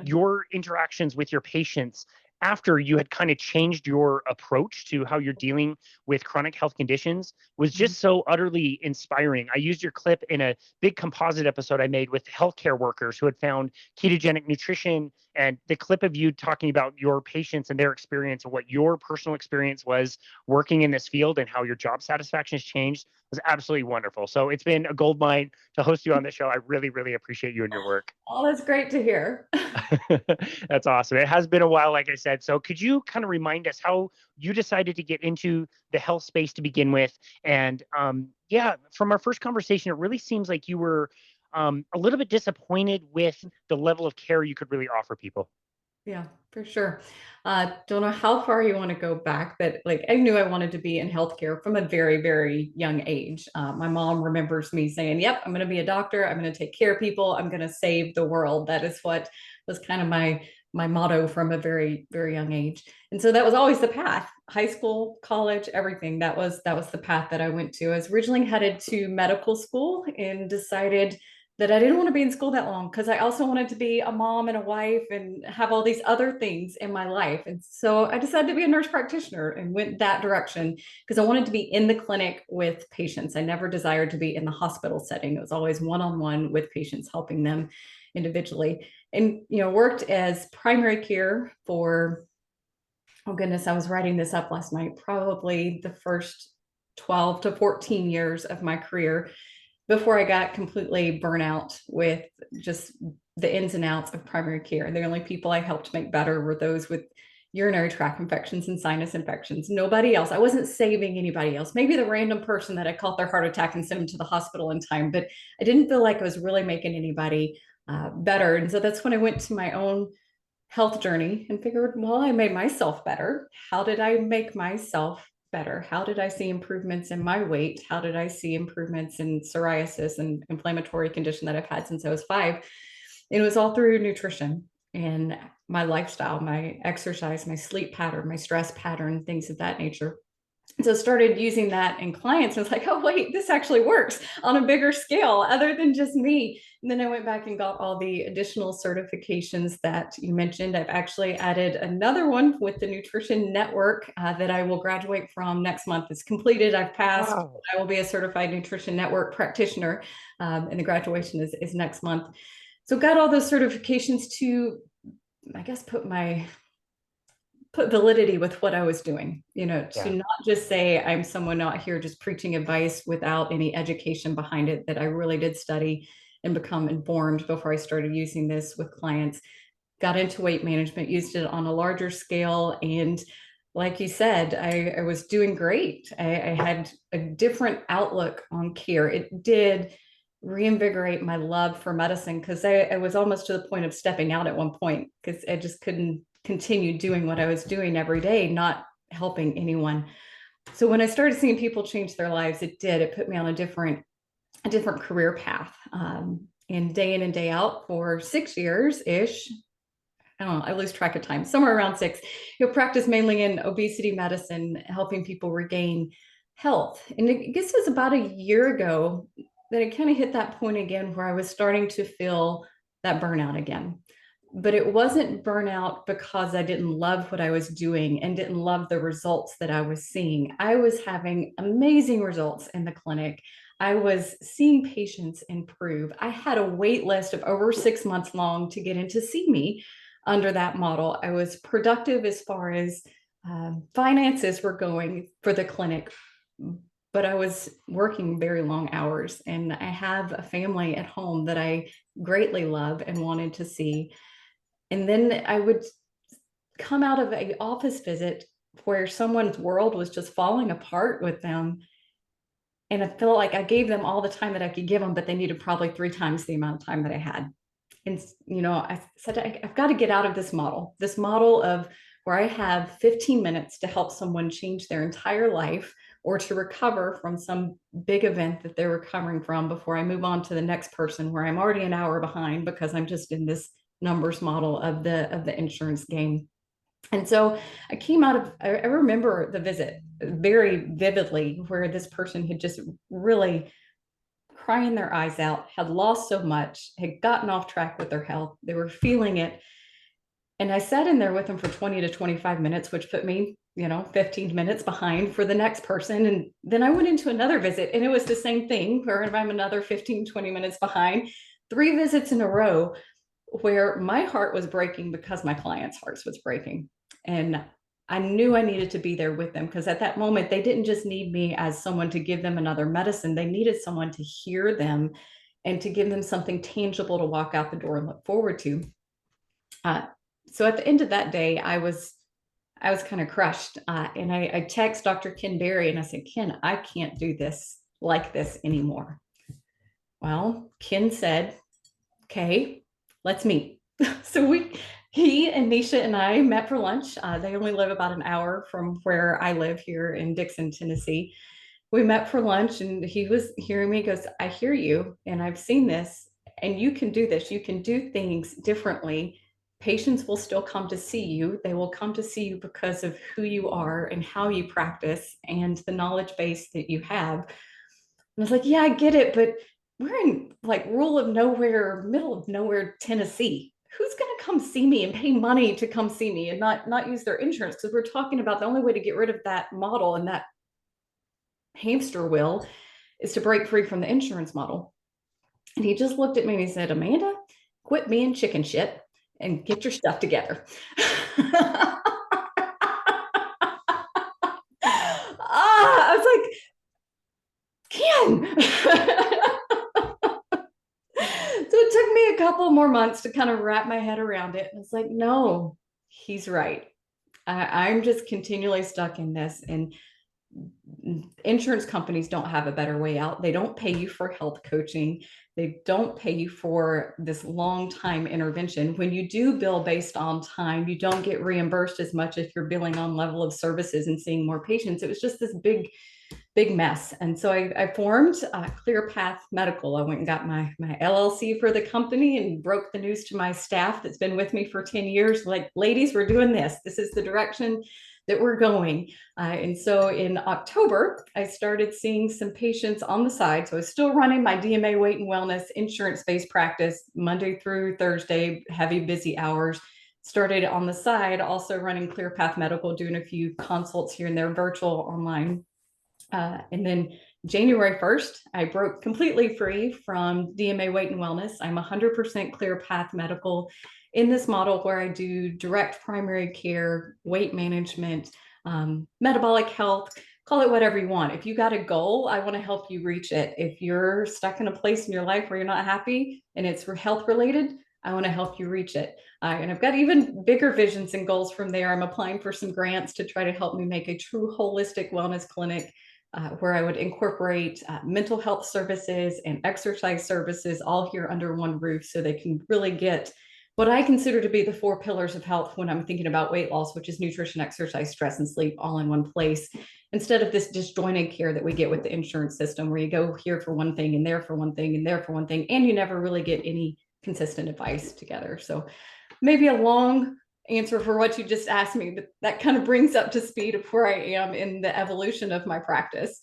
your interactions with your patients after you had kind of changed your approach to how you're dealing with chronic health conditions was just so utterly inspiring. I used your clip in a big composite episode I made with healthcare workers who had found ketogenic nutrition, and the clip of you talking about your patients and their experience and what your personal experience was working in this field and how your job satisfaction has changed was absolutely wonderful. So it's been a gold mine to host you on the show. I really, really appreciate you and your work. Oh, that's great to hear. That's awesome. It has been a while, like I said. So could you kind of remind us how you decided to get into the health space to begin with? And yeah, from our first conversation, it really seems like you were a little bit disappointed with the level of care you could really offer people. Yeah, for sure. Don't know how far you want to go back, but like I knew I wanted to be in healthcare from a very, very young age. My mom remembers me saying, "Yep, I'm going to be a doctor. I'm going to take care of people. I'm going to save the world." That is what was kind of my motto from a very, very young age. And so that was always the path. High school, college, everything. That was the path that I went to. I was originally headed to medical school and decided that I didn't want to be in school that long because I also wanted to be a mom and a wife and have all these other things in my life. And so I decided to be a nurse practitioner and went that direction because I wanted to be in the clinic with patients. I never desired to be in the hospital setting. It was always one-on-one with patients, helping them individually. And, worked as primary care for, oh goodness, I was writing this up last night, probably the first 12 to 14 years of my career before I got completely burnout with just the ins and outs of primary care. The only people I helped make better were those with urinary tract infections and sinus infections. Nobody else. I wasn't saving anybody else. Maybe the random person that I caught their heart attack and sent them to the hospital in time, but I didn't feel like I was really making anybody better. And so that's when I went to my own health journey and figured, well, I made myself better. How did I make myself better? How did I see improvements in my weight? How did I see improvements in psoriasis and inflammatory condition that I've had since I was 5? It was all through nutrition and my lifestyle, my exercise, my sleep pattern, my stress pattern, things of that nature. And so started using that in clients. And I was like, oh, wait, this actually works on a bigger scale other than just me. And then I went back and got all the additional certifications that you mentioned. I've actually added another one with the Nutrition Network that I will graduate from next month. It's completed. I've passed. Wow. I will be a certified Nutrition Network practitioner, and the graduation is next month. So got all those certifications to, I guess, put validity with what I was doing, to not just say I'm someone out here just preaching advice without any education behind it, that I really did study and become informed before I started using this with clients. Got into weight management, used it on a larger scale. And like you said, I was doing great. I had a different outlook on care. It did reinvigorate my love for medicine because I was almost to the point of stepping out at one point because I just couldn't continue doing what I was doing every day, not helping anyone. So when I started seeing people change their lives, it put me on a different career path. And day in and day out for 6 years-ish, I don't know, I lose track of time, somewhere around 6, practice mainly in obesity medicine, helping people regain health. And I guess it was about a year ago that it kind of hit that point again where I was starting to feel that burnout again. But it wasn't burnout because I didn't love what I was doing and didn't love the results that I was seeing. I was having amazing results in the clinic. I was seeing patients improve. I had a wait list of over 6 months long to get in to see me under that model. I was productive as far as finances were going for the clinic, but I was working very long hours, and I have a family at home that I greatly love and wanted to see. And then I would come out of an office visit where someone's world was just falling apart with them. And I felt like I gave them all the time that I could give them, but they needed probably 3 times the amount of time that I had. And, I said, I've got to get out of this model of where I have 15 minutes to help someone change their entire life or to recover from some big event that they're recovering from before I move on to the next person where I'm already an hour behind because I'm just in this numbers model of the insurance game. And so I came out of, I remember the visit very vividly where this person had just really crying their eyes out, had lost so much, had gotten off track with their health. They were feeling it. And I sat in there with them for 20 to 25 minutes, which put me, 15 minutes behind for the next person. And then I went into another visit and it was the same thing where I'm another 15, 20 minutes behind, 3 visits in a row where my heart was breaking because my clients' hearts was breaking. And I knew I needed to be there with them because at that moment, they didn't just need me as someone to give them another medicine. They needed someone to hear them and to give them something tangible to walk out the door and look forward to. So at the end of that day, I was kind of crushed. And I text Dr. Ken Berry and I said, Ken, I can't do this like this anymore. Well, Ken said, okay, let's meet. So he and Nisha and I met for lunch. They only live about an hour from where I live here in Dickson, Tennessee. We met for lunch and he was hearing me, goes, I hear you and I've seen this and you can do this. You can do things differently. Patients will still come to see you. They will come to see you because of who you are and how you practice and the knowledge base that you have. And I was like, yeah, I get it, but we're in like rural of nowhere, middle of nowhere, Tennessee. Who's going to come see me and pay money to come see me and not use their insurance? Because we're talking about the only way to get rid of that model and that hamster wheel is to break free from the insurance model. And he just looked at me and he said, Amanda, quit being chicken shit and get your stuff together. I was like, Ken. So it took me a couple more months to kind of wrap my head around it. And it's like, no, he's right. I'm just continually stuck in this. And insurance companies don't have a better way out. They don't pay you for health coaching. They don't pay you for this long time intervention. When you do bill based on time, you don't get reimbursed as much if you're billing on level of services and seeing more patients. It was just this big mess. And so I formed Clear Path Medical. I went and got my LLC for the company and broke the news to my staff that's been with me for 10 years. Like, ladies, we're doing this. This is the direction that we're going. And so in October, I started seeing some patients on the side. So I was still running my DMA weight and wellness insurance-based practice Monday through Thursday, heavy, busy hours. Started on the side, also running Clear Path Medical, doing a few consults here and there, virtual, online. And then January 1st, I broke completely free from DMA weight and wellness. I'm 100% Clear Path Medical in this model where I do direct primary care, weight management, metabolic health, call it whatever you want. If you got a goal, I want to help you reach it. If you're stuck in a place in your life where you're not happy and it's health related, I want to help you reach it. And I've got even bigger visions and goals from there. I'm applying for some grants to try to help me make a true holistic wellness clinic where I would incorporate mental health services and exercise services all here under one roof so they can really get what I consider to be the 4 pillars of health when I'm thinking about weight loss, which is nutrition, exercise, stress, and sleep all in one place, instead of this disjointed care that we get with the insurance system where you go here for one thing and there for one thing and there for one thing, and you never really get any consistent advice together. So maybe a long answer for what you just asked me, but that kind of brings up to speed of where I am in the evolution of my practice.